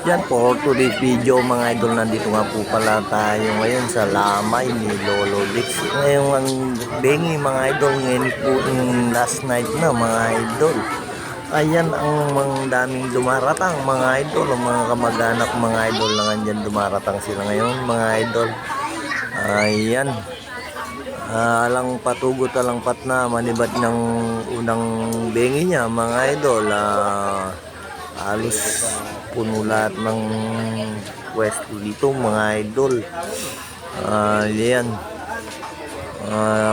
Yan for today's video mga idol, nandito nga po pala tayo ngayon sa lamay ni Lolo Dix. Ngayon ang bengi mga idol, ngayon po yung last night na mga idol. Ayan ang mga daming dumaratang mga idol, ang mga kamag-anak mga idol na nandyan, dumaratang sila ngayon mga idol. Ayan. Alang patugot, alang pat na manibat ng unang bengi niya mga idol. Halos puno lahat ng pwesto dito mga idol. Yan.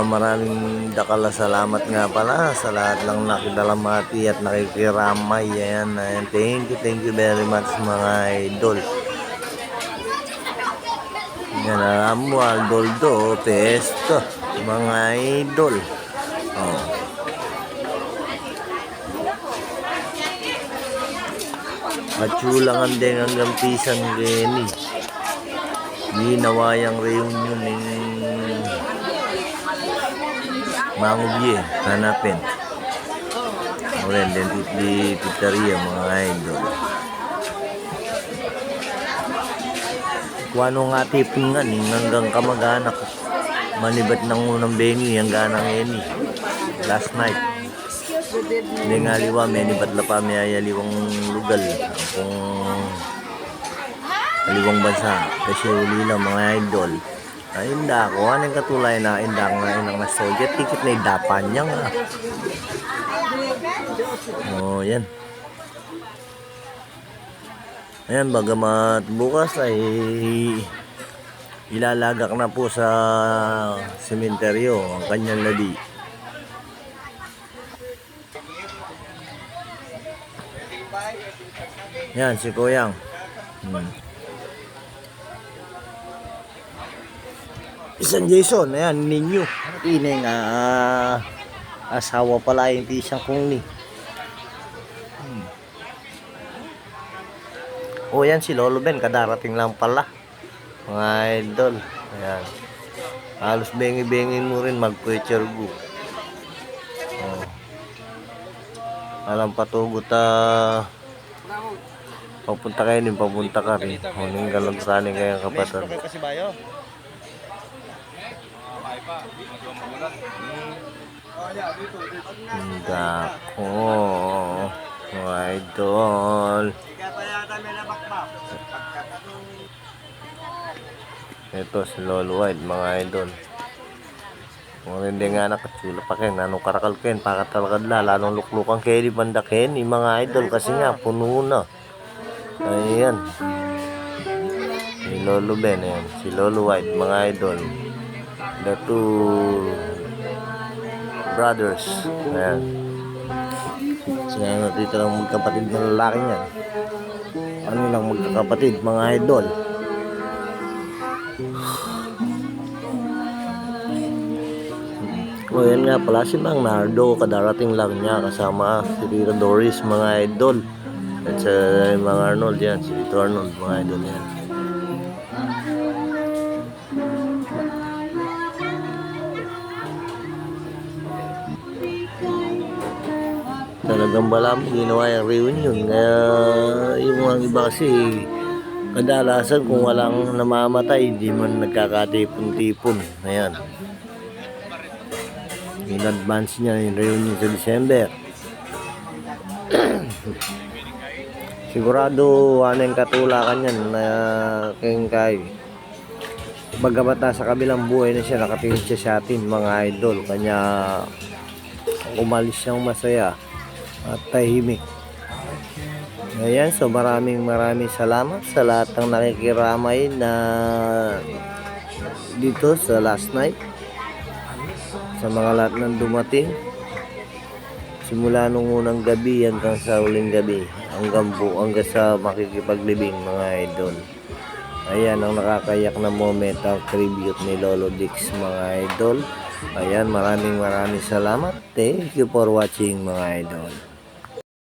Maraming dakala salamat nga pala sa lahat ng nakidalamati at nakikiramay. Ayan. Thank you very much mga idol. Yan, alam mo, Aldoldo Pesto mga idol. Matsulangan din ang gampisan gini. Ginawayang reunion ng Mangubye, hanapin. Ulen din di pizzeria mga idol. Kuano nga tipingan hanggang kamag-anak. Manibat ng unang bengi ang ganang ini. Last night. Hindi nga liwa, may nibat la pa, may ayaliwang lugal. Kung aliwang bansa. Kasi uli lang mga idol. Ay, inda ako. Anong katulay na inda nga inang na Soviet. Tikit na idapan niya nga. Oh, yan. Ayan, bagamat bukas ay ilalagak na po sa sementeryo ang kanyang labi. Yan, si Kuyang. Isang Jason, ayan, ninyo. Ineng asawa pala yung isang kong ni. O yan, si Lolo Ben, kadarating lang pala. Mga idol. Ayan. Halos bengi-bengi mo rin mag-picture go. Alam patugot papunta kayo din, papunta ka rin. Huling galagsanin kayo kapatan. Dako. Mga idol. Ito si Lolo White mga idol. Kung hindi nga nakasula pa kayo, nanong karakal kayo, pakatalakad la, lalong luklukan kayo di banda kayo ni mga idol kasi nga puno na. Ayan. Si Lolo Ben, ayan. Si Lolo White mga idol. The two brothers. Ayan. Sila dito lang magkapatid na lalaki niyan. Ano lang magkakapatid mga idol. O yan nga pala si Mang Nardo, kadarating lang niya kasama si Tita Doris mga idol. At sa mga Arnold yan, si Tito Arnold mga idol yan. Talagang balam, ginawa yung reunion. Kaya yung mga iba kasi kadalasan kung walang namamatay, di man nagkakatipon-tipon. Ayan. In advance niya yung reunion sa December. Sigurado ano yung katulakan yan na kay bagamat sa kabilang buhay na siya, nakatingin siya sa atin mga idol. Kanya umalis siyang masaya at tahimik. Ayan, so maraming salamat sa lahat ng nakikiramay na dito sa last night. Sa mga lahat ng dumating simula nung unang gabi hanggang sa huling gabi, hanggang sa makikipaglibing mga idol. Ayan ang nakakayak na moment, ang tribute ni Lolo Dix mga idol. Ayan, maraming salamat. Thank you for watching mga idol.